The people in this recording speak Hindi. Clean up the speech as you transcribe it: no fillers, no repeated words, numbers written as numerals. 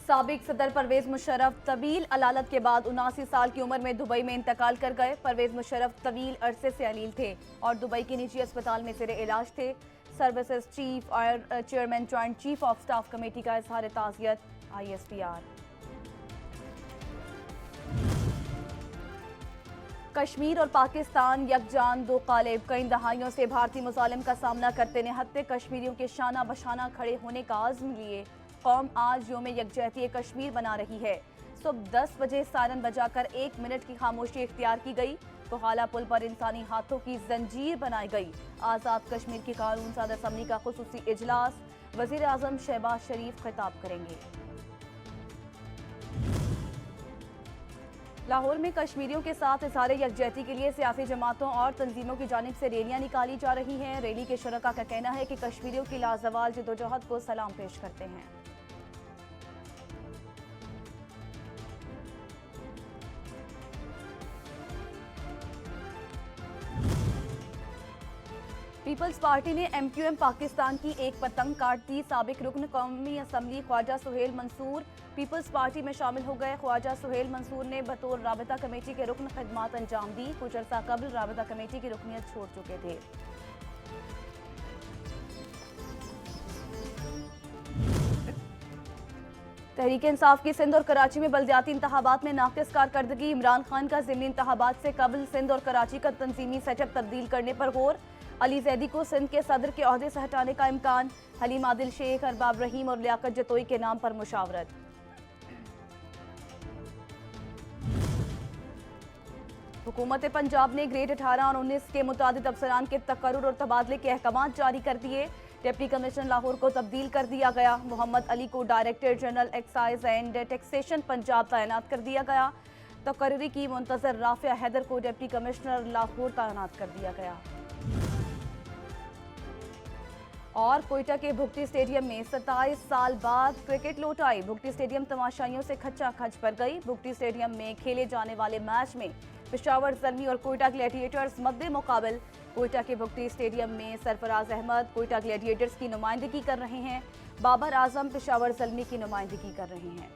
साबिक सदर परवेज मुशर्रफ तवील अलालत के बाद 79 साल की उम्र में दुबई में इंतकाल कर गए। परवेज मुशर्रफ तवील अरसे से अलील थे और दुबई के निजी अस्पताल में ज़ेरे इलाज थे। सर्विसेज चीफ और chairman joint chief of staff committee का इजहार ताज़ियत। ISPR। कश्मीर और पाकिस्तान यकजान दो कालिब। कई दहाइयों से भारतीय मुजालिम का सामना करते निहत्ते कश्मीरियों के शाना बशाना खड़े होने का आज़्म लिए कौम आज योम यकजहती कश्मीर बना रही है। सुबह 10 बजे सायरन बजाकर 1 मिनट की खामोशी इख्तियार की गई। कोहाला पुल पर इंसानी हाथों की जंजीर बनाई गई। आज़ाद कश्मीर की कानून साज़ असम्बली का खुसूसी इजलास। वज़ीर आज़म शहबाज शरीफ खिताब करेंगे। लाहौर में कश्मीरियों के साथ इज़हार यकजहती के लिए सियासी जमातों और तंजीमों की जानिब से रैलियां निकाली जा रही हैं। रैली के शुरका का कहना है कि कश्मीरियों की लाजवाल जदोजहद को सलाम पेश करते हैं। पीपल्स पार्टी ने MQM पाकिस्तान की एक पतंग काट दी। साबिक रुकन कौमी असम्बली ख्वाजा सुहेल मंसूर पीपल्स पार्टी में शामिल हो गए। ख्वाजा सुहेल मंसूर ने बतौर राबता कमेटी के रुकन खदमात अंजाम दी। कुछ अर्सा कबल राबता कमेटी की रुकनियत छोड़ चुके थे। तहरीक इंसाफ की सिंध और कराची में बल्दियाती इंतखाबात में नाकिस कारकर्दगी। इमरान खान का ज़िमनी इंतखाबात से कबल सिंध और कराची का तंजीमी सेटअप तब्दील करने पर गौर। अली जैदी को सिंध के सदर के ओहदे से हटाने का इम्कान। हलीम आदिल शेख, अरबाब रहीम और लियाकत जतोई के नाम पर मुशावरत। हुकूमत पंजाब ने ग्रेड 18 और 19 के मुतादिद अफसरान के तकर्रुर और तबादले के अहकाम जारी कर दिए। डिप्टी कमिश्नर लाहौर को तब्दील कर दिया गया। मोहम्मद अली को director general excise and taxation Punjab तैनात कर दिया गया। तकर्री की मुंतजर राफिया हैदर को डिप्टी कमिश्नर लाहौर तैनात कर दिया गया। और कोयटा के भुगती स्टेडियम में 27 साल बाद क्रिकेट लौट आई। भुगती स्टेडियम तमाशाइयों से खच्चा खच भर गई। भुगती स्टेडियम में खेले जाने वाले मैच में पेशावर ज़ल्मी और कोयटा ग्लैडिएटर्स मद्दे मुकाबल। कोयटा के भुगती स्टेडियम में सरफराज अहमद कोयटा ग्लैडिएटर्स की नुमाइंदगी कर रहे हैं। बाबर आजम पेशावर ज़ल्मी की नुमाइंदगी कर रहे हैं।